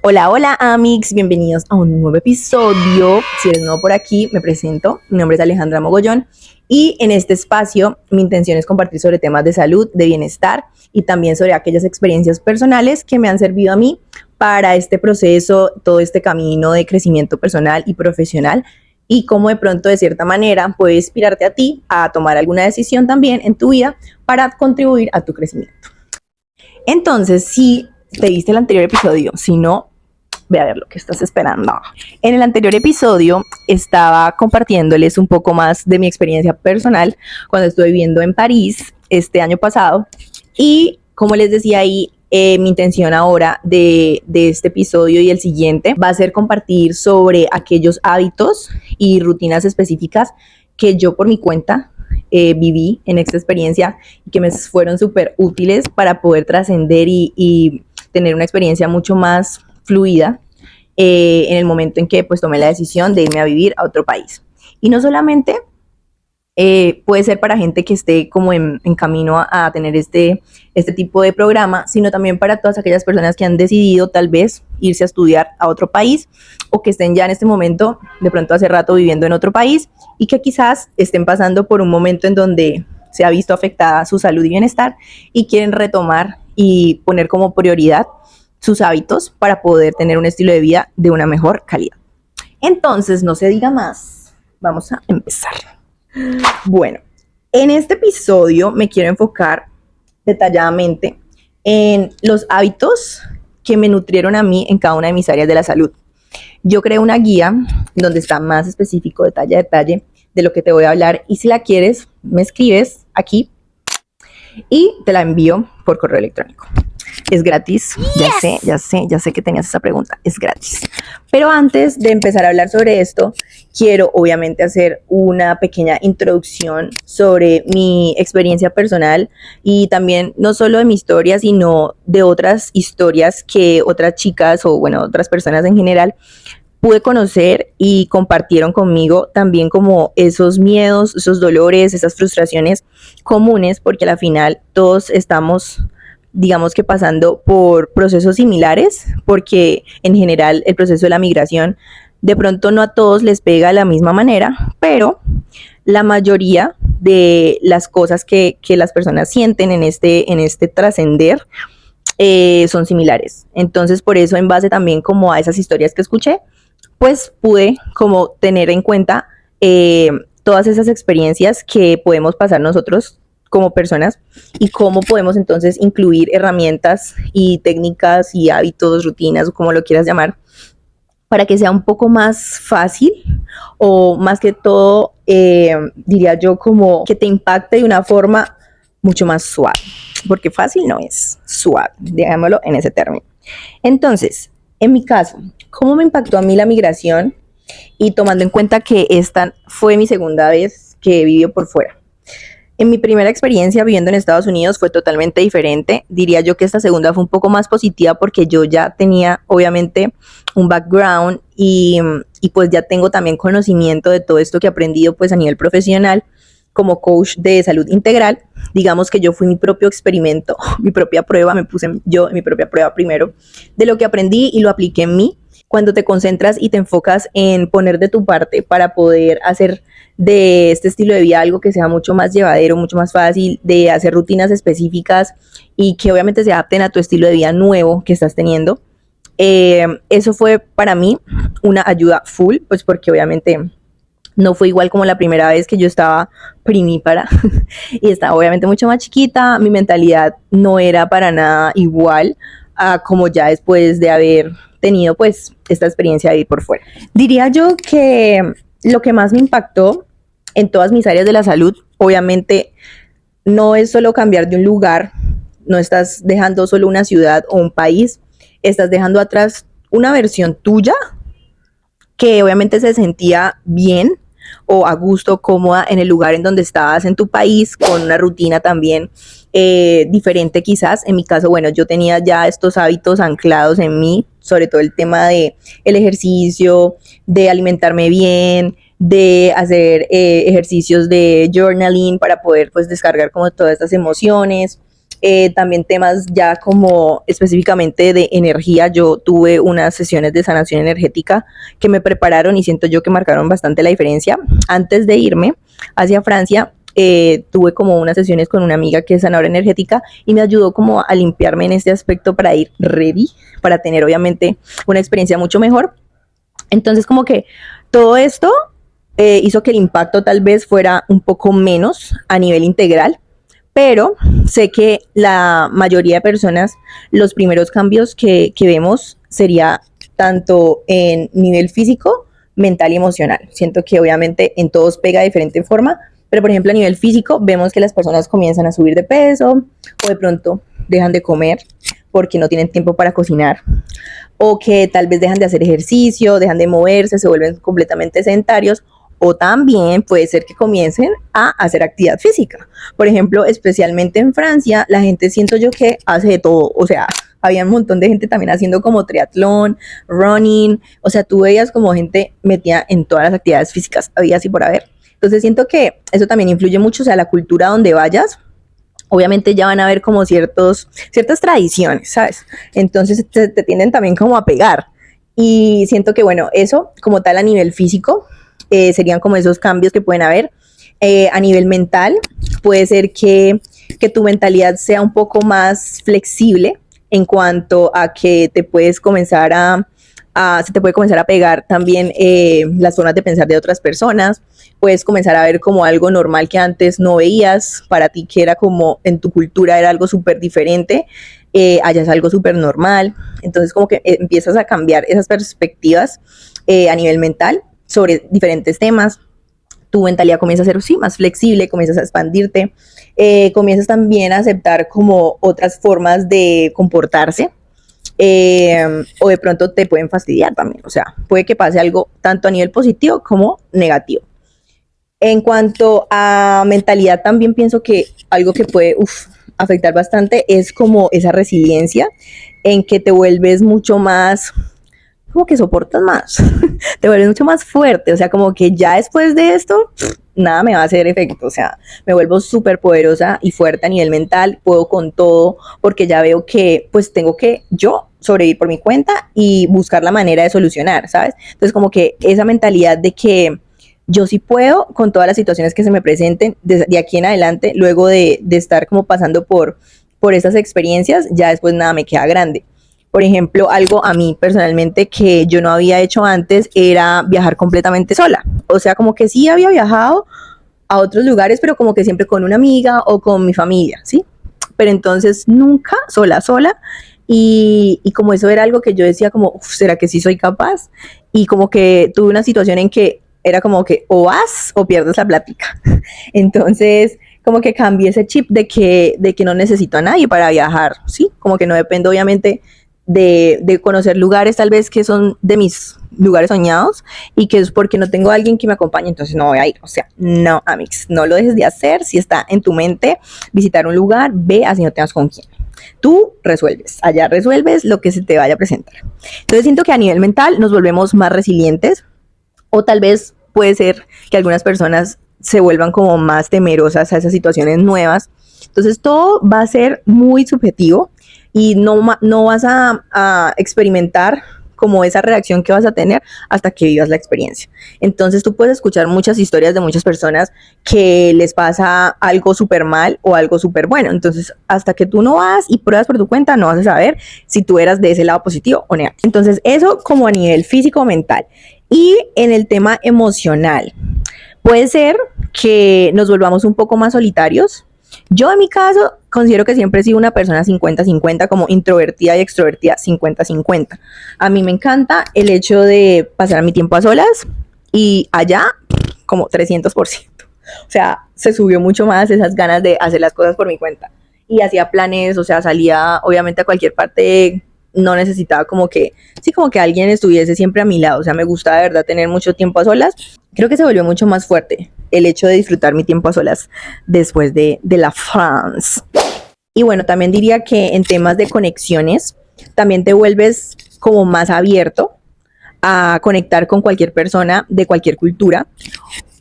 Hola, hola amigos, bienvenidos a un nuevo episodio. Si eres nuevo por aquí, me presento. Mi nombre es Alejandra Mogollón y en este espacio mi intención es compartir sobre temas de salud, de bienestar y también sobre aquellas experiencias personales que me han servido a mí para este proceso, todo este camino de crecimiento personal y profesional y cómo de pronto de cierta manera puede inspirarte a ti a tomar alguna decisión también en tu vida para contribuir a tu crecimiento. Entonces, si te viste el anterior episodio, si no, ve a ver lo que estás esperando. En el anterior episodio estaba compartiéndoles un poco más de mi experiencia personal cuando estuve viviendo en París este año pasado y como les decía ahí, mi intención ahora de este episodio y el siguiente va a ser compartir sobre aquellos hábitos y rutinas específicas que yo por mi cuenta viví en esta experiencia y que me fueron súper útiles para poder trascender y tener una experiencia mucho más fluida en el momento en que pues tomé la decisión de irme a vivir a otro país. Y no solamente puede ser para gente que esté como en camino a tener este tipo de programa, sino también para todas aquellas personas que han decidido tal vez irse a estudiar a otro país o que estén ya en este momento, de pronto hace rato viviendo en otro país y que quizás estén pasando por un momento en donde se ha visto afectada su salud y bienestar y quieren retomar y poner como prioridad sus hábitos para poder tener un estilo de vida de una mejor calidad. Entonces, no se diga más, vamos a empezar. Bueno, en este episodio me quiero enfocar detalladamente en los hábitos que me nutrieron a mí en cada una de mis áreas de la salud. Yo creé una guía donde está más específico, detalle a detalle, de lo que te voy a hablar y si la quieres, me escribes aquí y te la envío por correo electrónico. Es gratis, ya sé que tenías esa pregunta, es gratis. Pero antes de empezar a hablar sobre esto, quiero obviamente hacer una pequeña introducción sobre mi experiencia personal y también no solo de mi historia, sino de otras historias que otras chicas o bueno, otras personas en general pude conocer y compartieron conmigo también como esos miedos, esos dolores, esas frustraciones comunes, porque al final todos estamos digamos que pasando por procesos similares, porque en general el proceso de la migración de pronto no a todos les pega de la misma manera, pero la mayoría de las cosas que las personas sienten en este trascender son similares. Entonces por eso en base también como a esas historias que escuché, pues pude como tener en cuenta todas esas experiencias que podemos pasar nosotros como personas y cómo podemos entonces incluir herramientas y técnicas y hábitos, rutinas o como lo quieras llamar, para que sea un poco más fácil o más que todo, diría yo, como que te impacte de una forma mucho más suave, porque fácil no es, suave, digámoslo en ese término. Entonces, en mi caso, ¿cómo me impactó a mí la migración? Y tomando en cuenta que esta fue mi segunda vez que viví por fuera. En mi primera experiencia viviendo en Estados Unidos fue totalmente diferente. Diría yo que esta segunda fue un poco más positiva porque yo ya tenía obviamente un background y pues ya tengo también conocimiento de todo esto que he aprendido pues a nivel profesional como coach de salud integral. Digamos que yo fui mi propio experimento, mi propia prueba, me puse yo en mi propia prueba primero de lo que aprendí y lo apliqué en mí. Cuando te concentras y te enfocas en poner de tu parte para poder hacer de este estilo de vida algo que sea mucho más llevadero, mucho más fácil, de hacer rutinas específicas y que obviamente se adapten a tu estilo de vida nuevo que estás teniendo. Eso fue para mí una ayuda full, pues porque obviamente no fue igual como la primera vez que yo estaba primípara y estaba obviamente mucho más chiquita, mi mentalidad no era para nada igual a como ya después de haber tenido pues esta experiencia de ir por fuera. Diría yo que lo que más me impactó en todas mis áreas de la salud, obviamente no es solo cambiar de un lugar, no estás dejando solo una ciudad o un país, estás dejando atrás una versión tuya que obviamente se sentía bien o a gusto, cómoda en el lugar en donde estabas en tu país, con una rutina también diferente quizás. En mi caso, bueno, yo tenía ya estos hábitos anclados en mí, sobre todo el tema de el ejercicio, de alimentarme bien, de hacer ejercicios de journaling para poder pues descargar como todas estas emociones, también temas ya como específicamente de energía. Yo tuve unas sesiones de sanación energética que me prepararon y siento yo que marcaron bastante la diferencia. Antes de irme hacia Francia, tuve como unas sesiones con una amiga que es sanadora energética y me ayudó como a limpiarme en este aspecto para ir ready, para tener obviamente una experiencia mucho mejor. Entonces como que todo esto hizo que el impacto tal vez fuera un poco menos a nivel integral, pero sé que la mayoría de personas, los primeros cambios que vemos sería tanto en nivel físico, mental y emocional. Siento que obviamente en todos pega de diferente forma, pero por ejemplo a nivel físico vemos que las personas comienzan a subir de peso o de pronto dejan de comer porque no tienen tiempo para cocinar, o que tal vez dejan de hacer ejercicio, dejan de moverse, se vuelven completamente sedentarios, o también puede ser que comiencen a hacer actividad física. Por ejemplo, especialmente en Francia, la gente siento yo que hace de todo, o sea, había un montón de gente también haciendo como triatlón, running, o sea, tú veías como gente metida en todas las actividades físicas, había así por haber. Entonces siento que eso también influye mucho, o sea, la cultura donde vayas, obviamente ya van a haber como ciertas tradiciones, ¿sabes? Entonces te tienden también como a pegar. Y siento que, bueno, eso como tal a nivel físico, serían como esos cambios que pueden haber. A nivel mental, puede ser que tu mentalidad sea un poco más flexible en cuanto a que te puedes comenzar se te puede comenzar a pegar también las formas de pensar de otras personas. Puedes comenzar a ver como algo normal que antes no veías, para ti que era como en tu cultura era algo súper diferente, allá es algo súper normal. Entonces como que empiezas a cambiar esas perspectivas a nivel mental sobre diferentes temas. Tu mentalidad comienza a ser, sí, más flexible, comienzas a expandirte, comienzas también a aceptar como otras formas de comportarse, o de pronto te pueden fastidiar también, o sea, puede que pase algo tanto a nivel positivo como negativo. En cuanto a mentalidad, también pienso que algo que puede afectar bastante es como esa resiliencia, en que te vuelves mucho más, como que soportas más, te vuelves mucho más fuerte, o sea, como que ya después de esto, nada me va a hacer efecto, o sea, me vuelvo súper poderosa y fuerte a nivel mental, puedo con todo, porque ya veo que pues tengo que yo sobrevivir por mi cuenta y buscar la manera de solucionar, ¿sabes? Entonces como que esa mentalidad de que yo sí puedo con todas las situaciones que se me presenten de aquí en adelante, luego de estar como pasando por esas experiencias, ya después nada me queda grande. Por ejemplo, algo a mí personalmente que yo no había hecho antes era viajar completamente sola. O sea, como que sí había viajado a otros lugares, pero como que siempre con una amiga o con mi familia, ¿sí? Pero entonces nunca sola. Y como eso era algo que yo decía como, ¿será que sí soy capaz? Y como que tuve una situación en que era como que o vas o pierdes la plática. Entonces, como que cambié ese chip de que no necesito a nadie para viajar, ¿sí? Como que no dependo obviamente de conocer lugares tal vez que son de mis lugares soñados, y que es porque no tengo a alguien que me acompañe, entonces no voy a ir. O sea, no, amigos, no lo dejes de hacer. Si está en tu mente visitar un lugar, ve, así no tengas con quién. Tú resuelves, allá resuelves lo que se te vaya a presentar. Entonces siento que a nivel mental nos volvemos más resilientes, o tal vez puede ser que algunas personas se vuelvan como más temerosas a esas situaciones nuevas. Entonces todo va a ser muy subjetivo y no vas a experimentar como esa reacción que vas a tener hasta que vivas la experiencia. Entonces tú puedes escuchar muchas historias de muchas personas que les pasa algo súper mal o algo súper bueno. Entonces hasta que tú no vas y pruebas por tu cuenta, no vas a saber si tú eras de ese lado positivo o negativo. Entonces eso como a nivel físico o mental. Y en el tema emocional, puede ser que nos volvamos un poco más solitarios. Yo en mi caso considero que siempre he sido una persona 50-50, como introvertida y extrovertida 50-50. A mí me encanta el hecho de pasar mi tiempo a solas, y allá como 300%. O sea, se subió mucho más esas ganas de hacer las cosas por mi cuenta. Y hacía planes, o sea, salía obviamente a cualquier parte, no necesitaba como que, sí, como que alguien estuviese siempre a mi lado. O sea, me gusta de verdad tener mucho tiempo a solas. Creo que se volvió mucho más fuerte el hecho de disfrutar mi tiempo a solas después de la France. Y bueno, también diría que en temas de conexiones, también te vuelves como más abierto a conectar con cualquier persona de cualquier cultura,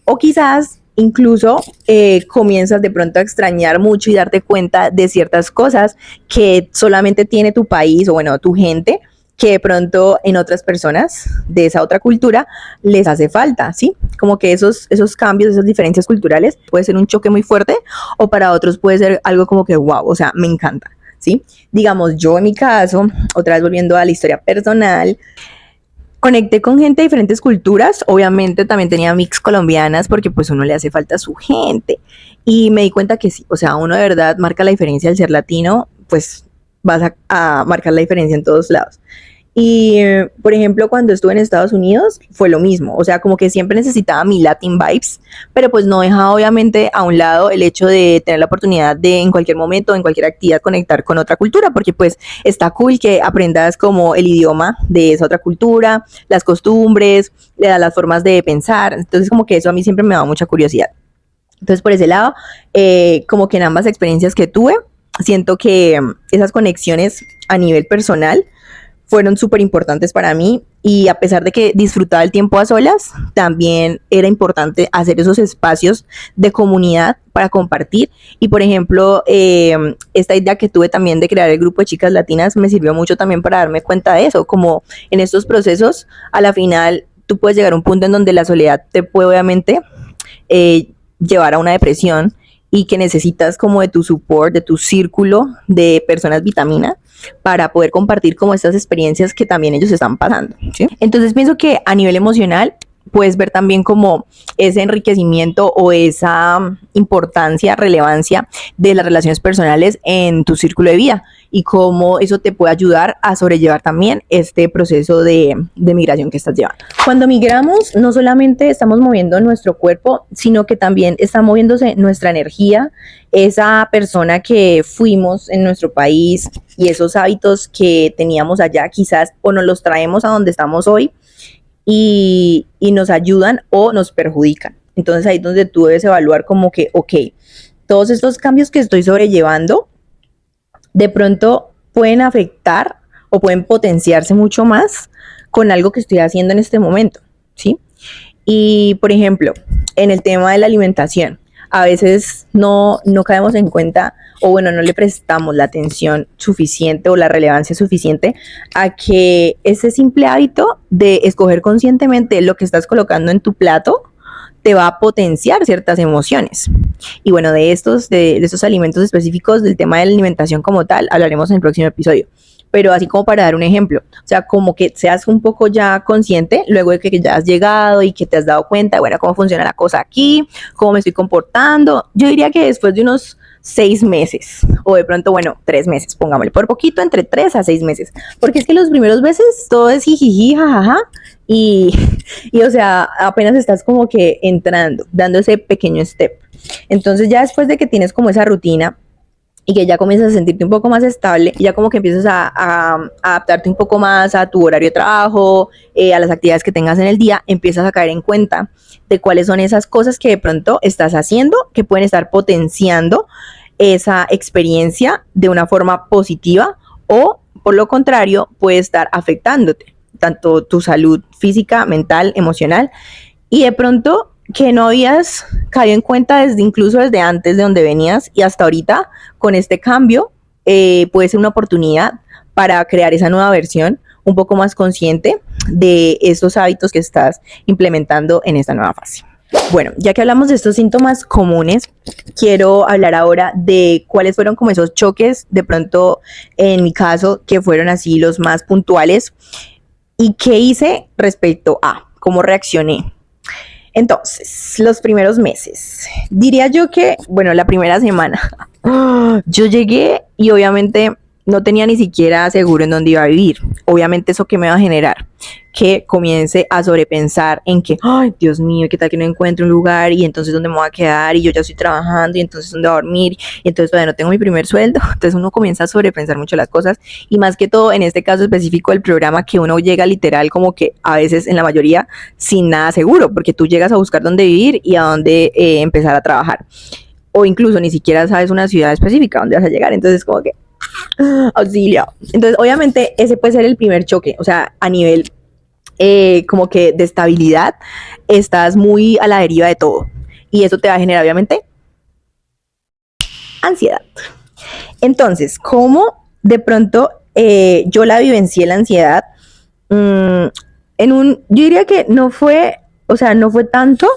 o quizás incluso comienzas de pronto a extrañar mucho y darte cuenta de ciertas cosas que solamente tiene tu país o bueno, tu gente, que de pronto en otras personas de esa otra cultura les hace falta, ¿sí? Como que esos cambios, esas diferencias culturales puede ser un choque muy fuerte o para otros puede ser algo como que wow, o sea, me encanta, ¿sí? Digamos, yo en mi caso, otra vez volviendo a la historia personal, conecté con gente de diferentes culturas, obviamente también tenía mix colombianas porque pues uno le hace falta a su gente y me di cuenta que sí, o sea, uno de verdad marca la diferencia al ser latino, pues vas a marcar la diferencia en todos lados. Y, por ejemplo, cuando estuve en Estados Unidos fue lo mismo, o sea, como que siempre necesitaba mi Latin vibes, pero pues no dejaba obviamente a un lado el hecho de tener la oportunidad de en cualquier momento, en cualquier actividad conectar con otra cultura, porque pues está cool que aprendas como el idioma de esa otra cultura, las costumbres, las formas de pensar, entonces como que eso a mí siempre me da mucha curiosidad. Entonces por ese lado, como que en ambas experiencias que tuve, siento que esas conexiones a nivel personal fueron súper importantes para mí y a pesar de que disfrutaba el tiempo a solas, también era importante hacer esos espacios de comunidad para compartir y por ejemplo, esta idea que tuve también de crear el grupo de chicas latinas me sirvió mucho también para darme cuenta de eso, como en estos procesos a la final tú puedes llegar a un punto en donde la soledad te puede obviamente llevar a una depresión y que necesitas como de tu support, de tu círculo de personas vitamina para poder compartir como estas experiencias que también ellos están pasando, ¿sí? Entonces pienso que a nivel emocional puedes ver también como ese enriquecimiento o esa importancia, relevancia de las relaciones personales en tu círculo de vida y cómo eso te puede ayudar a sobrellevar también este proceso de migración que estás llevando. Cuando migramos, no solamente estamos moviendo nuestro cuerpo, sino que también está moviéndose nuestra energía, esa persona que fuimos en nuestro país y esos hábitos que teníamos allá quizás o nos los traemos a donde estamos hoy y nos ayudan o nos perjudican. Entonces ahí es donde tú debes evaluar como que, ok, todos estos cambios que estoy sobrellevando de pronto pueden afectar o pueden potenciarse mucho más con algo que estoy haciendo en este momento, ¿sí? Y, por ejemplo, en el tema de la alimentación, a veces no caemos en cuenta o bueno, no le prestamos la atención suficiente o la relevancia suficiente a que ese simple hábito de escoger conscientemente lo que estás colocando en tu plato te va a potenciar ciertas emociones. Y bueno, de estos alimentos específicos, del tema de la alimentación como tal, hablaremos en el próximo episodio. Pero así como para dar un ejemplo, o sea, como que seas un poco ya consciente luego de que ya has llegado y que te has dado cuenta, bueno, cómo funciona la cosa aquí, cómo me estoy comportando. Yo diría que después de unos 6 meses o de pronto, bueno, 3 meses, pongámosle por poquito, entre 3 a 6 meses, porque es que los primeros meses todo es jijiji, jajaja, y o sea, apenas estás como que entrando, dando ese pequeño step. Entonces ya después de que tienes como esa rutina y que ya comienzas a sentirte un poco más estable, ya como que empiezas a adaptarte un poco más a tu horario de trabajo, a las actividades que tengas en el día, empiezas a caer en cuenta de cuáles son esas cosas que de pronto estás haciendo que pueden estar potenciando esa experiencia de una forma positiva o por lo contrario puede estar afectándote tanto tu salud física, mental, emocional y de pronto que no habías caído en cuenta incluso desde antes de donde venías y hasta ahorita con este cambio puede ser una oportunidad para crear esa nueva versión un poco más consciente de estos hábitos que estás implementando en esta nueva fase. Bueno, ya que hablamos de estos síntomas comunes, quiero hablar ahora de cuáles fueron como esos choques, de pronto en mi caso, que fueron así los más puntuales y qué hice respecto a cómo reaccioné. Entonces, los primeros meses, diría yo que, bueno, la primera semana, yo llegué y obviamente no tenía ni siquiera seguro en dónde iba a vivir. Obviamente eso que me va a generar, que comience a sobrepensar en que, ay, Dios mío, ¿qué tal que no encuentro un lugar? Y entonces ¿dónde me voy a quedar? Y yo ya estoy trabajando y entonces ¿dónde voy a dormir? Y entonces todavía no tengo mi primer sueldo. Entonces uno comienza a sobrepensar mucho las cosas y más que todo en este caso específico del programa que uno llega literal como que a veces en la mayoría sin nada seguro, porque tú llegas a buscar dónde vivir y a dónde empezar a trabajar. O incluso ni siquiera sabes una ciudad específica donde vas a llegar. Entonces como que auxilio. Entonces, obviamente, ese puede ser el primer choque. O sea, a nivel como que de estabilidad, estás muy a la deriva de todo. y eso te va a generar obviamente ansiedad. Entonces, ¿cómo de pronto yo la vivencié la ansiedad? Yo diría que no fue, o sea, no fue tanto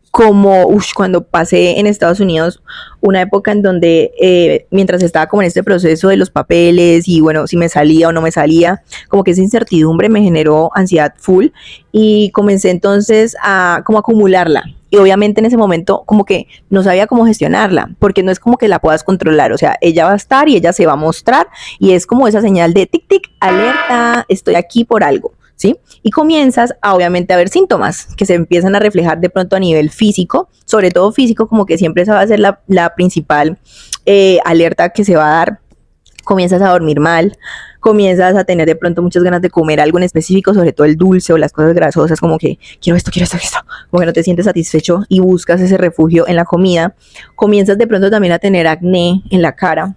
como cuando pasé en Estados Unidos una época en donde mientras estaba como en este proceso de los papeles y bueno, si me salía o no me salía, como que esa incertidumbre me generó ansiedad full y comencé entonces a como acumularla. Y obviamente en ese momento como que no sabía cómo gestionarla, porque no es como que la puedas controlar, o sea, ella va a estar y ella se va a mostrar y es como esa señal de tic tic, alerta, estoy aquí por algo. ¿Sí? Y comienzas a obviamente a ver síntomas que se empiezan a reflejar de pronto a nivel físico, sobre todo físico, como que siempre esa va a ser la principal alerta que se va a dar. Comienzas a dormir mal, comienzas a tener de pronto muchas ganas de comer algo en específico, sobre todo el dulce o las cosas grasosas, como que quiero esto, como que no te sientes satisfecho y buscas ese refugio en la comida. Comienzas de pronto también a tener acné en la cara.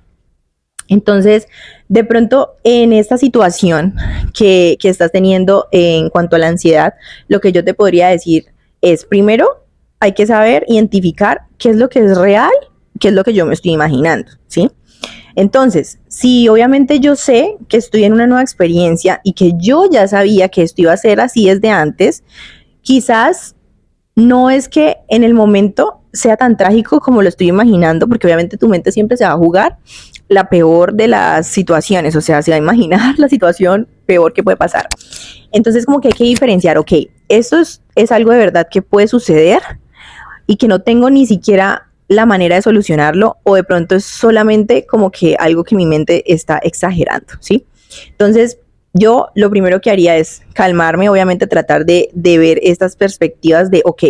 Entonces, de pronto, en esta situación que estás teniendo en cuanto a la ansiedad, lo que yo te podría decir es, primero, hay que saber identificar qué es lo que es real, qué es lo que yo me estoy imaginando, ¿sí? Entonces, si obviamente yo sé que estoy en una nueva experiencia y que yo ya sabía que esto iba a ser así desde antes, quizás no es que en el momento sea tan trágico como lo estoy imaginando, porque obviamente tu mente siempre se va a jugar la peor de las situaciones, o sea, se va a imaginar la situación peor que puede pasar. Entonces, como que hay que diferenciar, ok, esto es algo de verdad que puede suceder y que no tengo ni siquiera la manera de solucionarlo, o de pronto es solamente como que algo que mi mente está exagerando, ¿sí? Entonces, yo lo primero que haría es calmarme, obviamente tratar de ver estas perspectivas de, ok,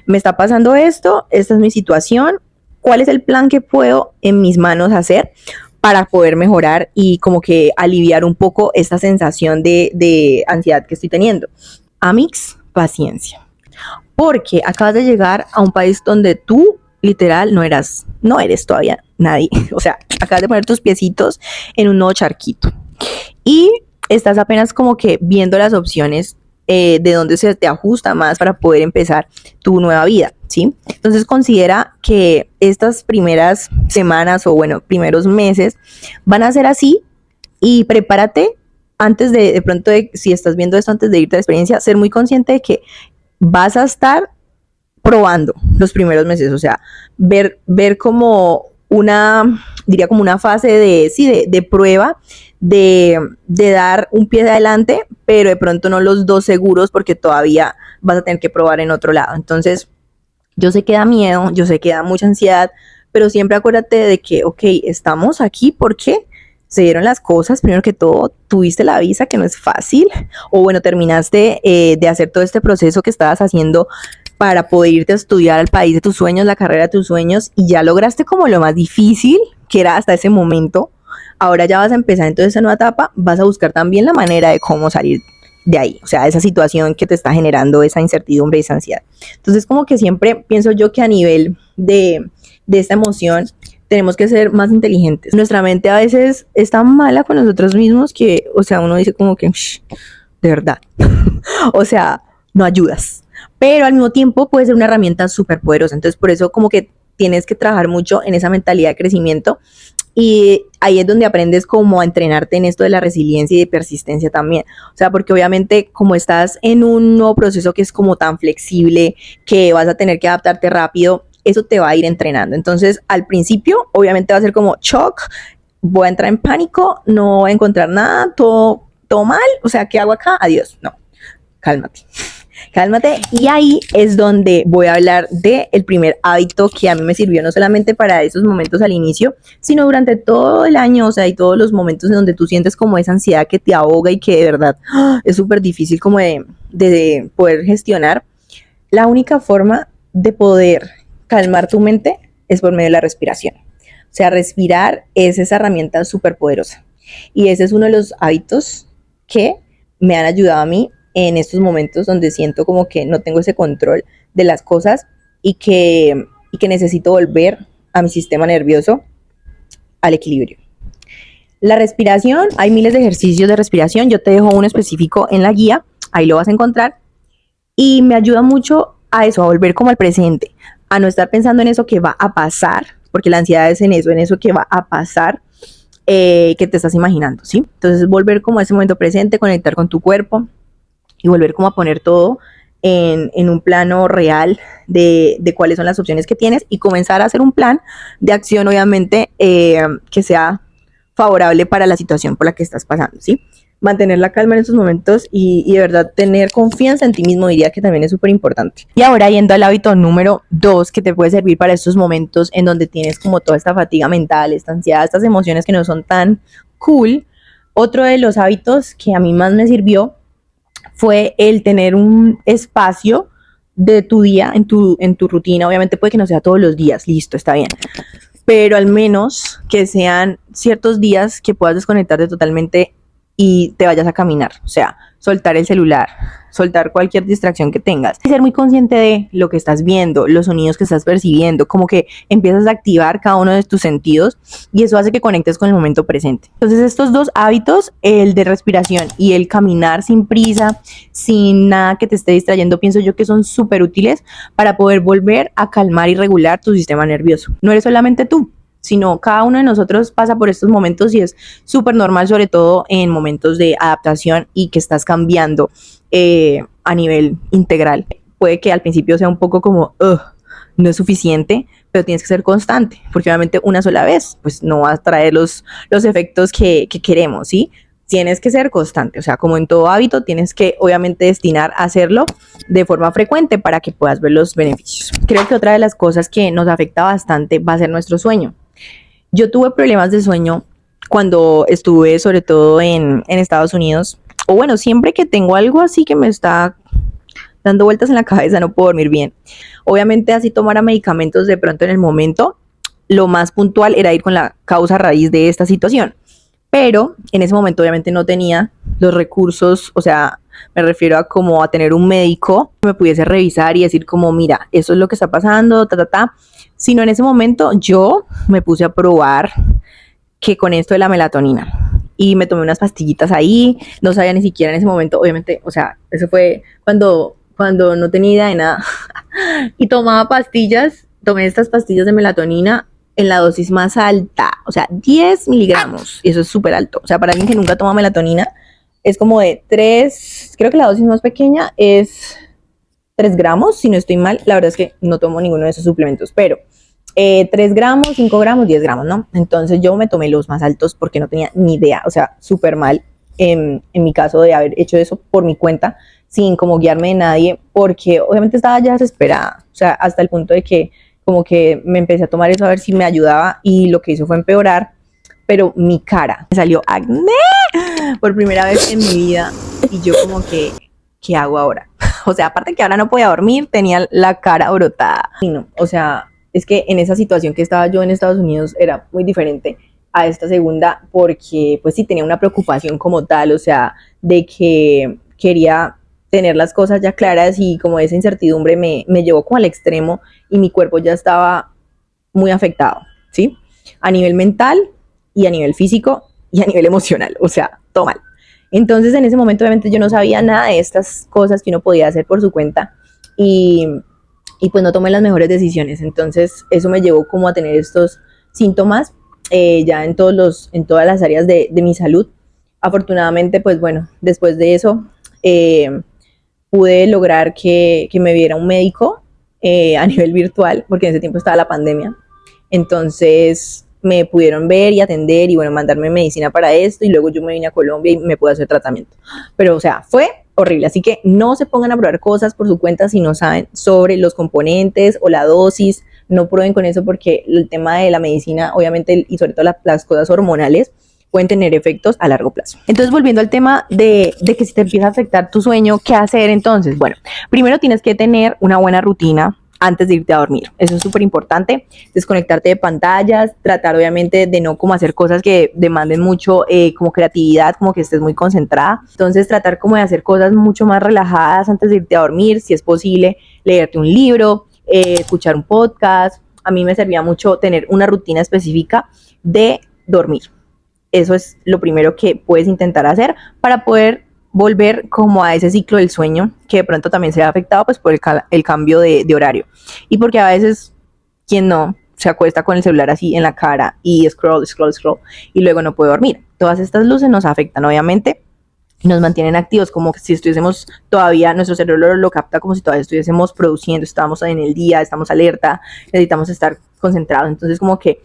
me está pasando esto, esta es mi situación, ¿cuál es el plan que puedo en mis manos hacer para poder mejorar y como que aliviar un poco esta sensación de ansiedad que estoy teniendo? Amix, paciencia, porque acabas de llegar a un país donde tú literal no eres todavía nadie, o sea, acabas de poner tus piecitos en un nuevo charquito y estás apenas como que viendo las opciones de dónde se te ajusta más para poder empezar tu nueva vida, ¿sí? Entonces considera que estas primeras semanas o bueno, primeros meses van a ser así y prepárate antes de pronto, si estás viendo esto antes de irte a la experiencia, ser muy consciente de que vas a estar probando los primeros meses, o sea, ver como diría como una fase de prueba, de dar un pie de adelante, pero de pronto no los dos seguros porque todavía vas a tener que probar en otro lado. Entonces, yo sé que da miedo, yo sé que da mucha ansiedad, pero siempre acuérdate de que, ok, estamos aquí porque se dieron las cosas, primero que todo, tuviste la visa, que no es fácil, o bueno, terminaste de hacer todo este proceso que estabas haciendo para poder irte a estudiar al país de tus sueños, la carrera de tus sueños, y ya lograste como lo más difícil, que era hasta ese momento. Ahora ya vas a empezar entonces esa nueva etapa, vas a buscar también la manera de cómo salir de ahí, o sea, esa situación que te está generando esa incertidumbre y esa ansiedad. Entonces, como que siempre pienso yo que a nivel de esta emoción, tenemos que ser más inteligentes. Nuestra mente a veces es tan mala con nosotros mismos que, o sea, uno dice como que, de verdad, o sea, no ayudas. Pero al mismo tiempo puede ser una herramienta súper poderosa. Entonces, por eso como que tienes que trabajar mucho en esa mentalidad de crecimiento. Y ahí es donde aprendes como a entrenarte en esto de la resiliencia y de persistencia también. O sea, porque obviamente como estás en un nuevo proceso que es como tan flexible, que vas a tener que adaptarte rápido, eso te va a ir entrenando. Entonces, al principio, obviamente va a ser como shock, voy a entrar en pánico, no voy a encontrar nada, todo mal, o sea, ¿qué hago acá? Adiós. No, cálmate. Cálmate, y ahí es donde voy a hablar del primer hábito que a mí me sirvió no solamente para esos momentos al inicio, sino durante todo el año, o sea, y todos los momentos en donde tú sientes como esa ansiedad que te ahoga y que de verdad es súper difícil como de poder gestionar. La única forma de poder calmar tu mente es por medio de la respiración. O sea, respirar es esa herramienta súper poderosa. Y ese es uno de los hábitos que me han ayudado a mí en estos momentos donde siento como que no tengo ese control de las cosas y que necesito volver a mi sistema nervioso al equilibrio. La respiración, hay miles de ejercicios de respiración, yo te dejo uno específico en la guía, ahí lo vas a encontrar, y me ayuda mucho a eso, a volver como al presente, a no estar pensando en eso que va a pasar, porque la ansiedad es en eso que va a pasar, que te estás imaginando, ¿sí? Entonces volver como a ese momento presente, conectar con tu cuerpo y volver como a poner todo en un plano real de cuáles son las opciones que tienes y comenzar a hacer un plan de acción, obviamente, que sea favorable para la situación por la que estás pasando, ¿sí? Mantener la calma en estos momentos y de verdad tener confianza en ti mismo, diría que también es súper importante. Y ahora yendo al hábito número 2 que te puede servir para estos momentos en donde tienes como toda esta fatiga mental, esta ansiedad, estas emociones que no son tan cool. Otro de los hábitos que a mí más me sirvió fue el tener un espacio de tu día en tu rutina. Obviamente puede que no sea todos los días, listo, está bien, pero al menos que sean ciertos días que puedas desconectarte totalmente y te vayas a caminar, o sea, soltar el celular, soltar cualquier distracción que tengas y ser muy consciente de lo que estás viendo, los sonidos que estás percibiendo, como que empiezas a activar cada uno de tus sentidos y eso hace que conectes con el momento presente. Entonces estos dos hábitos, el de respiración y el caminar sin prisa, sin nada que te esté distrayendo, pienso yo que son súper útiles para poder volver a calmar y regular tu sistema nervioso. No eres solamente tú, sino cada uno de nosotros pasa por estos momentos y es súper normal, sobre todo en momentos de adaptación y que estás cambiando a nivel integral. Puede que al principio sea un poco como, no es suficiente, pero tienes que ser constante, porque obviamente una sola vez, pues no va a traer los efectos que queremos, ¿sí? Tienes que ser constante, o sea, como en todo hábito, tienes que obviamente destinar a hacerlo de forma frecuente para que puedas ver los beneficios. Creo que otra de las cosas que nos afecta bastante va a ser nuestro sueño. Yo tuve problemas de sueño cuando estuve sobre todo en Estados Unidos, o bueno, siempre que tengo algo así que me está dando vueltas en la cabeza, no puedo dormir bien. Obviamente así tomara medicamentos de pronto en el momento, lo más puntual era ir con la causa raíz de esta situación. Pero en ese momento obviamente no tenía los recursos, o sea, me refiero a como a tener un médico que me pudiese revisar y decir como, mira, eso es lo que está pasando, sino en ese momento yo me puse a probar que con esto de la melatonina y me tomé unas pastillitas ahí, no sabía ni siquiera en ese momento, obviamente, o sea, eso fue cuando no tenía idea de nada y tomé estas pastillas de melatonina en la dosis más alta, o sea, 10 miligramos, y eso es súper alto, o sea, para alguien que nunca toma melatonina, es como de 3, creo que la dosis más pequeña es 3 gramos, si no estoy mal, la verdad es que no tomo ninguno de esos suplementos, pero 3 gramos, 5 gramos, 10 gramos, ¿no? Entonces yo me tomé los más altos porque no tenía ni idea, o sea, súper mal en mi caso de haber hecho eso por mi cuenta, sin como guiarme de nadie, porque obviamente estaba ya desesperada, o sea, hasta el punto de que como que me empecé a tomar eso a ver si me ayudaba y lo que hizo fue empeorar, pero mi cara, me salió acné por primera vez en mi vida y yo como que, ¿qué hago ahora? O sea, aparte que ahora no podía dormir, tenía la cara brotada. Y no, o sea, es que en esa situación que estaba yo en Estados Unidos era muy diferente a esta segunda porque pues sí tenía una preocupación como tal, o sea, de que quería tener las cosas ya claras y como esa incertidumbre me llevó como al extremo y mi cuerpo ya estaba muy afectado, ¿sí? A nivel mental y a nivel físico y a nivel emocional, o sea, todo mal. Entonces en ese momento obviamente yo no sabía nada de estas cosas que uno podía hacer por su cuenta y pues no tomé las mejores decisiones. Entonces eso me llevó como a tener estos síntomas ya en todas las áreas de mi salud. Afortunadamente, pues bueno, después de eso pude lograr que me viera un médico a nivel virtual, porque en ese tiempo estaba la pandemia. Entonces me pudieron ver y atender y bueno, mandarme medicina para esto y luego yo me vine a Colombia y me pude hacer tratamiento. Pero o sea, fue horrible, así que no se pongan a probar cosas por su cuenta si no saben sobre los componentes o la dosis, no prueben con eso porque el tema de la medicina, obviamente, y sobre todo las cosas hormonales, pueden tener efectos a largo plazo. Entonces, volviendo al tema de que si te empieza a afectar tu sueño, ¿qué hacer entonces? Bueno, primero tienes que tener una buena rutina antes de irte a dormir. Eso es súper importante, desconectarte de pantallas, tratar obviamente de no como hacer cosas que demanden mucho como creatividad, como que estés muy concentrada. Entonces tratar como de hacer cosas mucho más relajadas antes de irte a dormir, si es posible, leerte un libro, escuchar un podcast. A mí me servía mucho tener una rutina específica de dormir. Eso es lo primero que puedes intentar hacer para poder volver como a ese ciclo del sueño que de pronto también se ve afectado pues por el cambio de horario. Y porque a veces, quien no se acuesta con el celular así en la cara y scroll y luego no puede dormir. Todas estas luces nos afectan, obviamente, nos mantienen activos, como si estuviésemos todavía, nuestro cerebro lo capta como si todavía estuviésemos produciendo, estamos en el día, estamos alerta, necesitamos estar concentrados. Entonces, como que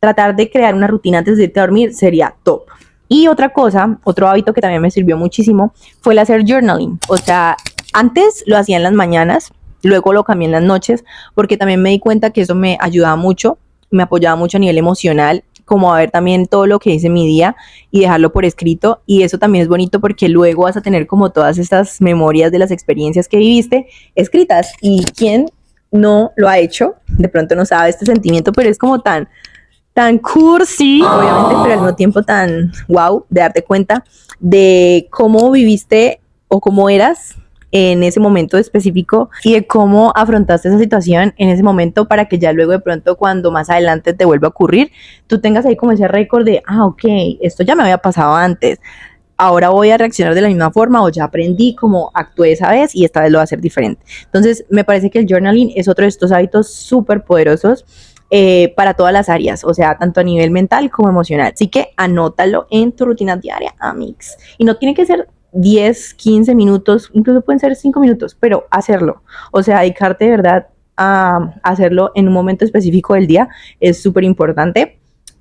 tratar de crear una rutina antes de irte a dormir sería top. Y otra cosa, otro hábito que también me sirvió muchísimo fue el hacer journaling. O sea, antes lo hacía en las mañanas, luego lo cambié en las noches, porque también me di cuenta que eso me ayudaba mucho, me apoyaba mucho a nivel emocional, como a ver también todo lo que hice en mi día y dejarlo por escrito. Y eso también es bonito porque luego vas a tener como todas estas memorias de las experiencias que viviste escritas. Y quien no lo ha hecho, de pronto no sabe este sentimiento, pero es como tan cursi, obviamente, pero al mismo tiempo tan wow, de darte cuenta de cómo viviste o cómo eras en ese momento específico y de cómo afrontaste esa situación en ese momento para que ya luego de pronto cuando más adelante te vuelva a ocurrir, tú tengas ahí como ese récord de, ok, esto ya me había pasado antes, ahora voy a reaccionar de la misma forma o ya aprendí cómo actué esa vez y esta vez lo va a hacer diferente. Entonces me parece que el journaling es otro de estos hábitos súper poderosos para todas las áreas, o sea, tanto a nivel mental como emocional. Así que anótalo en tu rutina diaria, amigos. Y no tiene que ser 10, 15 minutos, incluso pueden ser 5 minutos, pero hacerlo. O sea, dedicarte de verdad a hacerlo en un momento específico del día es súper importante.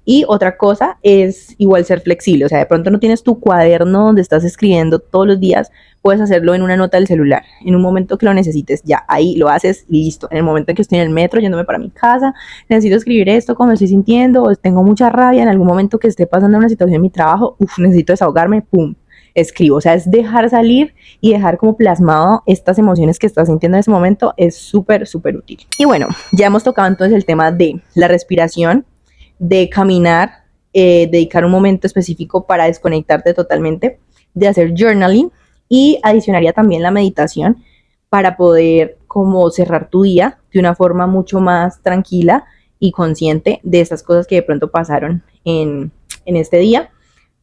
Y otra cosa es igual ser flexible, o sea, de pronto no tienes tu cuaderno donde estás escribiendo todos los días, puedes hacerlo en una nota del celular, en un momento que lo necesites, ya, ahí lo haces y listo. En el momento en que estoy en el metro yéndome para mi casa, necesito escribir esto, cómo me estoy sintiendo, o tengo mucha rabia, en algún momento que esté pasando una situación en mi trabajo, necesito desahogarme, pum, escribo. O sea, es dejar salir y dejar como plasmado estas emociones que estás sintiendo en ese momento, es súper, súper útil. Y bueno, ya hemos tocado entonces el tema de la respiración, de caminar, dedicar un momento específico para desconectarte totalmente, de hacer journaling y adicionaría también la meditación para poder como cerrar tu día de una forma mucho más tranquila y consciente de esas cosas que de pronto pasaron en este día.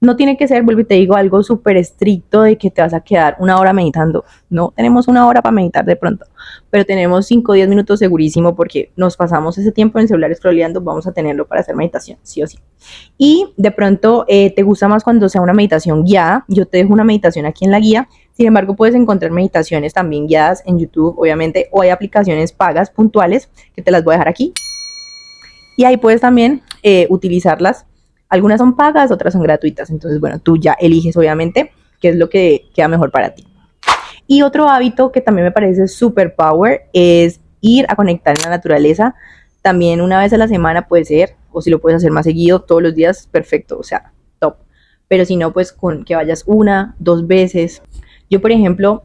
No tiene que ser, vuelvo y te digo, algo súper estricto de que te vas a quedar una hora meditando. No tenemos una hora para meditar de pronto, pero tenemos 5 o 10 minutos segurísimo porque nos pasamos ese tiempo en el celular scrolleando, vamos a tenerlo para hacer meditación, sí o sí. Y de pronto te gusta más cuando sea una meditación guiada. Yo te dejo una meditación aquí en la guía. Sin embargo, puedes encontrar meditaciones también guiadas en YouTube, obviamente, o hay aplicaciones pagas puntuales que te las voy a dejar aquí. Y ahí puedes también utilizarlas. Algunas son pagas, otras son gratuitas. Entonces, bueno, tú ya eliges obviamente qué es lo que queda mejor para ti. Y otro hábito que también me parece súper power es ir a conectar en la naturaleza. También una vez a la semana puede ser, o si lo puedes hacer más seguido, todos los días, perfecto, o sea, top. Pero si no, pues con que vayas 1, 2 veces. Yo, por ejemplo,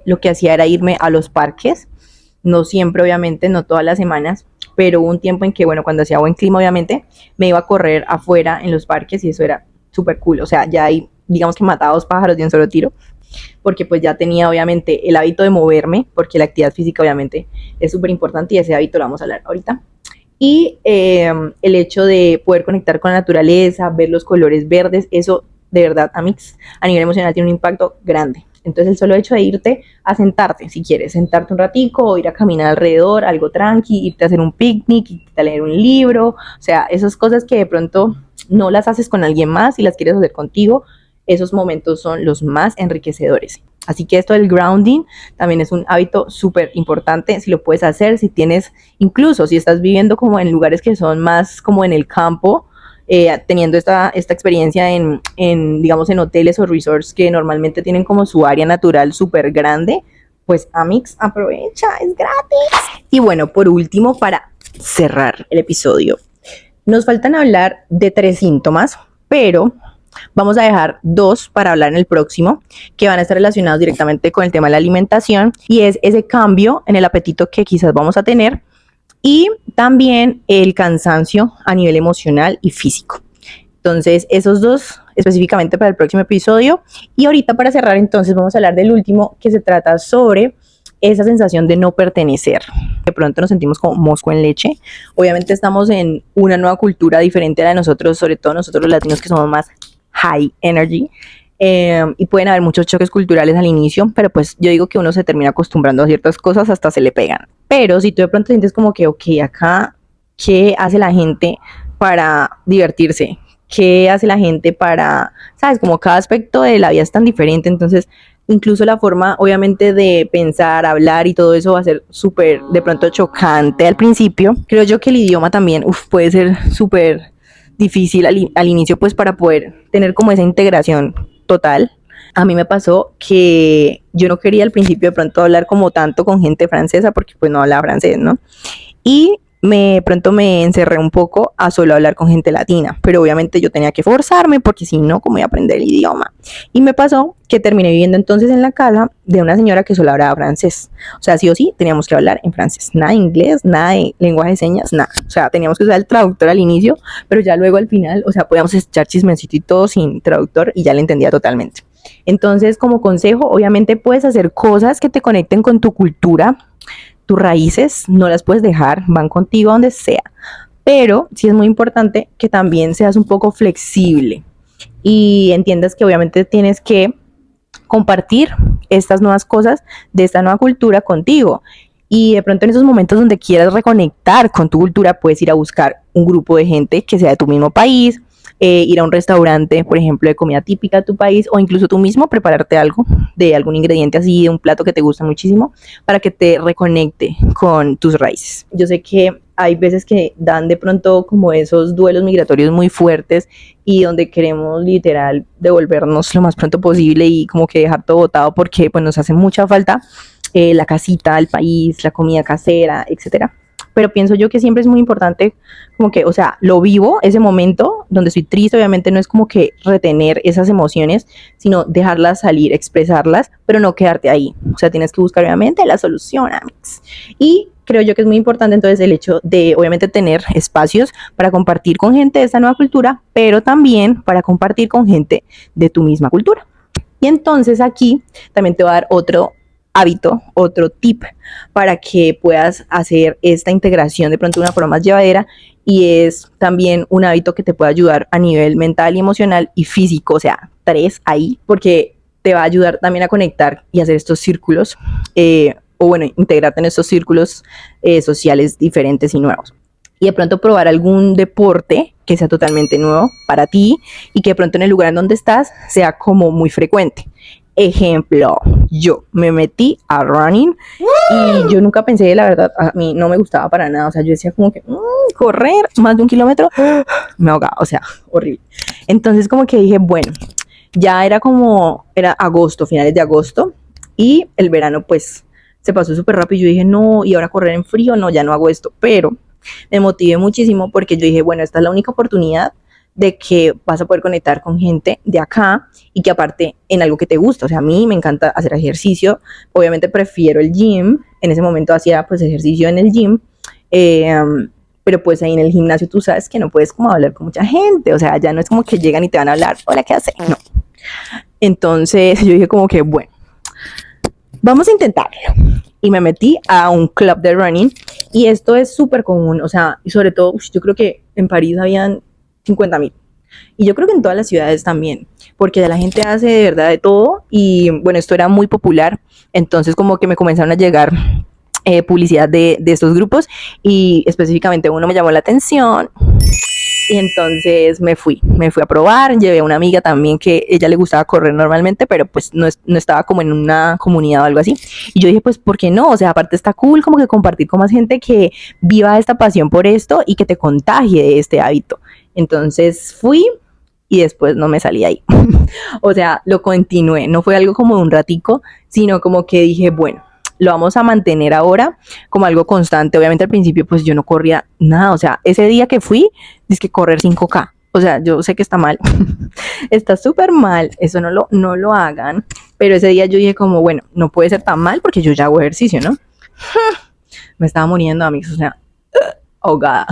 lo que hacía era irme a los parques. No siempre, obviamente, no todas las semanas, pero hubo un tiempo en que, bueno, cuando hacía buen clima, obviamente, me iba a correr afuera en los parques y eso era súper cool. O sea, ya ahí, digamos que mataba 2 pájaros de un solo tiro, porque pues ya tenía, obviamente, el hábito de moverme, porque la actividad física, obviamente, es súper importante y ese hábito lo vamos a hablar ahorita. Y el hecho de poder conectar con la naturaleza, ver los colores verdes, eso de verdad, amigos, a nivel emocional tiene un impacto grande. Entonces el solo hecho de irte a sentarte, si quieres, sentarte un ratico o ir a caminar alrededor, algo tranqui, irte a hacer un picnic, irte a leer un libro, o sea, esas cosas que de pronto no las haces con alguien más y las quieres hacer contigo, esos momentos son los más enriquecedores. Así que esto del grounding también es un hábito súper importante, si lo puedes hacer, si tienes, incluso si estás viviendo como en lugares que son más como en el campo, teniendo esta experiencia digamos, en hoteles o resorts que normalmente tienen como su área natural súper grande, pues amigos, aprovecha, es gratis. Y bueno, por último, para cerrar el episodio, nos faltan hablar de 3 síntomas, pero vamos a dejar 2 para hablar en el próximo, que van a estar relacionados directamente con el tema de la alimentación, y es ese cambio en el apetito que quizás vamos a tener, y también el cansancio a nivel emocional y físico. Entonces, esos 2 específicamente para el próximo episodio. Y ahorita para cerrar, entonces vamos a hablar del último, que se trata sobre esa sensación de no pertenecer. De pronto nos sentimos como mosco en leche. Obviamente estamos en una nueva cultura diferente a la de nosotros, sobre todo nosotros los latinos que somos más high energy. y pueden haber muchos choques culturales al inicio, pero pues yo digo que uno se termina acostumbrando a ciertas cosas hasta se le pegan. Pero si tú de pronto sientes como que, ok, acá, ¿qué hace la gente para divertirse? ¿Qué hace la gente para, sabes, como cada aspecto de la vida es tan diferente? Entonces, incluso la forma, obviamente, de pensar, hablar y todo eso va a ser súper, de pronto, chocante al principio. Creo yo que el idioma también, puede ser súper difícil al inicio, pues, para poder tener como esa integración total. A mí me pasó que yo no quería al principio de pronto hablar como tanto con gente francesa porque pues no hablaba francés, ¿no? Y pronto me encerré un poco a solo hablar con gente latina, pero obviamente yo tenía que forzarme porque si no, ¿cómo iba a aprender el idioma? Y me pasó que terminé viviendo entonces en la casa de una señora que solo hablaba francés. O sea, sí o sí, teníamos que hablar en francés. Nada de inglés, nada de lenguaje de señas, nada. O sea, teníamos que usar el traductor al inicio, pero ya luego al final, o sea, podíamos echar chismecito y todo sin traductor y ya le entendía totalmente. Entonces, como consejo, obviamente puedes hacer cosas que te conecten con tu cultura, tus raíces, no las puedes dejar, van contigo a donde sea. Pero sí es muy importante que también seas un poco flexible y entiendas que obviamente tienes que compartir estas nuevas cosas de esta nueva cultura contigo. Y de pronto en esos momentos donde quieras reconectar con tu cultura, puedes ir a buscar un grupo de gente que sea de tu mismo país, ir a un restaurante, por ejemplo, de comida típica de tu país, o incluso tú mismo prepararte algo de algún ingrediente así, de un plato que te gusta muchísimo, para que te reconecte con tus raíces. Yo sé que hay veces que dan de pronto como esos duelos migratorios muy fuertes y donde queremos literal devolvernos lo más pronto posible y como que dejar todo botado porque pues nos hace mucha falta la casita, el país, la comida casera, etcétera. Pero pienso yo que siempre es muy importante como que, o sea, lo vivo, ese momento donde estoy triste, obviamente no es como que retener esas emociones, sino dejarlas salir, expresarlas, pero no quedarte ahí. O sea, tienes que buscar obviamente la solución, amigos. Y creo yo que es muy importante entonces el hecho de obviamente tener espacios para compartir con gente de esta nueva cultura, pero también para compartir con gente de tu misma cultura. Y entonces aquí también te voy a dar otro hábito, otro tip para que puedas hacer esta integración de pronto de una forma más llevadera, y es también un hábito que te puede ayudar a nivel mental y emocional y físico, o sea, tres ahí, porque te va a ayudar también a conectar y hacer estos círculos, o bueno, integrarte en estos círculos sociales diferentes y nuevos. Y de pronto probar algún deporte que sea totalmente nuevo para ti y que de pronto en el lugar en donde estás sea como muy frecuente. Ejemplo, yo me metí a running y yo nunca pensé, la verdad, a mí no me gustaba para nada. O sea, yo decía como que correr más de 1 kilómetro me ahogaba, o sea, horrible. Entonces como que dije, bueno, ya era agosto, finales de agosto, y el verano pues se pasó súper rápido. Yo dije, no, y ahora correr en frío, no, ya no hago esto. Pero me motivé muchísimo porque yo dije, bueno, esta es la única oportunidad de que vas a poder conectar con gente de acá y que aparte en algo que te gusta. O sea, a mí me encanta hacer ejercicio, obviamente prefiero el gym, en ese momento hacía pues ejercicio en el gym, pero pues ahí en el gimnasio tú sabes que no puedes como hablar con mucha gente, o sea, ya no es como que llegan y te van a hablar, hola, ¿qué haces? No. Entonces yo dije como que bueno, vamos a intentarlo. Y me metí a un club de running y esto es súper común, o sea, y sobre todo, yo creo que en París habían 50.000. Y yo creo que en todas las ciudades también, porque la gente hace de verdad de todo y bueno, esto era muy popular, entonces como que me comenzaron a llegar publicidad de estos grupos y específicamente uno me llamó la atención y entonces me fui a probar, llevé a una amiga también que ella le gustaba correr normalmente, pero pues no estaba como en una comunidad o algo así. Y yo dije, pues, ¿por qué no? O sea, aparte está cool como que compartir con más gente que viva esta pasión por esto y que te contagie de este hábito. Entonces fui y después no me salí ahí. O sea, lo continué, no fue algo como de un ratico, sino como que dije, bueno, lo vamos a mantener ahora como algo constante. Obviamente al principio pues yo no corría nada, o sea, ese día que fui, dije que correr 5K. O sea, yo sé que está mal, está súper mal, eso no lo hagan, pero ese día yo dije como, bueno, no puede ser tan mal porque yo ya hago ejercicio, ¿no? Me estaba muriendo, amigos, o sea, ahogada.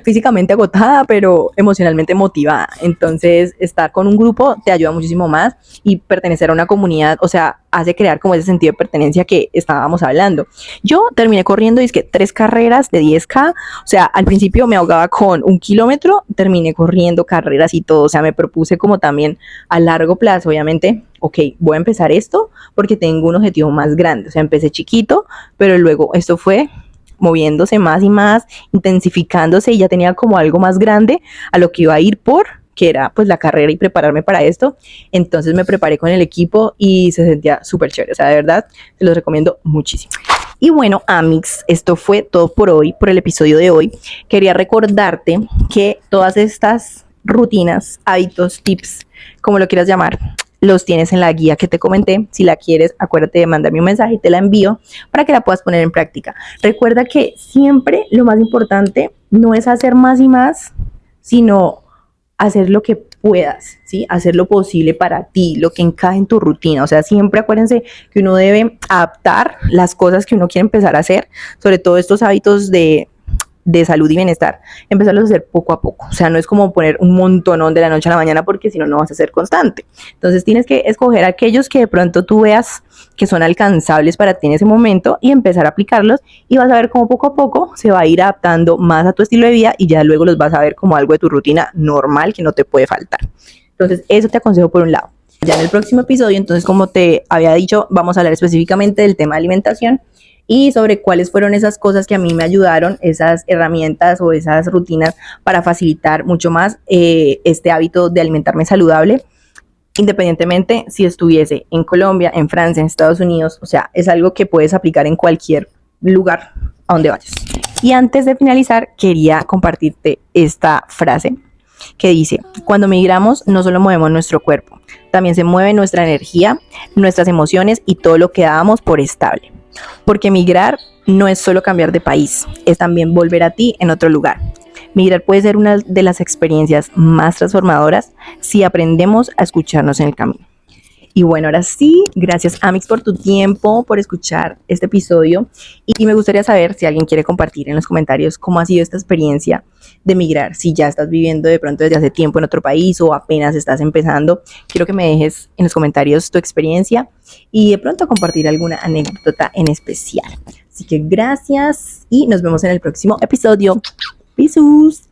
físicamente agotada, pero emocionalmente motivada. Entonces, estar con un grupo te ayuda muchísimo más y pertenecer a una comunidad, o sea, hace crear como ese sentido de pertenencia que estábamos hablando. Yo terminé corriendo, es que 3 carreras de 10K, o sea, al principio me ahogaba con 1 kilómetro, terminé corriendo carreras y todo, o sea, me propuse como también a largo plazo, obviamente, ok, voy a empezar esto porque tengo un objetivo más grande, o sea, empecé chiquito, pero luego esto fue moviéndose más y más, intensificándose y ya tenía como algo más grande a lo que iba a ir por, que era pues la carrera y prepararme para esto. Entonces me preparé con el equipo y se sentía súper chévere, o sea, de verdad, se los recomiendo muchísimo. Y bueno, Amix, esto fue todo por hoy, por el episodio de hoy. Quería recordarte que todas estas rutinas, hábitos, tips, como lo quieras llamar, los tienes en la guía que te comenté. Si la quieres, acuérdate de mandarme un mensaje y te la envío para que la puedas poner en práctica. Recuerda que siempre lo más importante no es hacer más y más, sino hacer lo que puedas, ¿sí? Hacer lo posible para ti, lo que encaje en tu rutina. O sea, siempre acuérdense que uno debe adaptar las cosas que uno quiere empezar a hacer, sobre todo estos hábitos de salud y bienestar, empezarlos a hacer poco a poco. O sea, no es como poner un montonón de la noche a la mañana porque si no, no vas a ser constante. Entonces tienes que escoger aquellos que de pronto tú veas que son alcanzables para ti en ese momento y empezar a aplicarlos y vas a ver cómo poco a poco se va a ir adaptando más a tu estilo de vida y ya luego los vas a ver como algo de tu rutina normal que no te puede faltar. Entonces eso te aconsejo por un lado. Ya en el próximo episodio, entonces como te había dicho, vamos a hablar específicamente del tema de alimentación y sobre cuáles fueron esas cosas que a mí me ayudaron, esas herramientas o esas rutinas para facilitar mucho más este hábito de alimentarme saludable, independientemente si estuviese en Colombia, en Francia, en Estados Unidos. O sea, es algo que puedes aplicar en cualquier lugar a donde vayas. Y antes de finalizar, quería compartirte esta frase que dice: cuando migramos no solo movemos nuestro cuerpo, también se mueve nuestra energía, nuestras emociones y todo lo que dábamos por estable. Porque migrar no es solo cambiar de país, es también volver a ti en otro lugar. Migrar puede ser una de las experiencias más transformadoras si aprendemos a escucharnos en el camino. Y bueno, ahora sí, gracias Amix por tu tiempo, por escuchar este episodio. Y me gustaría saber si alguien quiere compartir en los comentarios cómo ha sido esta experiencia de migrar. Si ya estás viviendo de pronto desde hace tiempo en otro país o apenas estás empezando, quiero que me dejes en los comentarios tu experiencia y de pronto compartir alguna anécdota en especial. Así que gracias y nos vemos en el próximo episodio. Besos.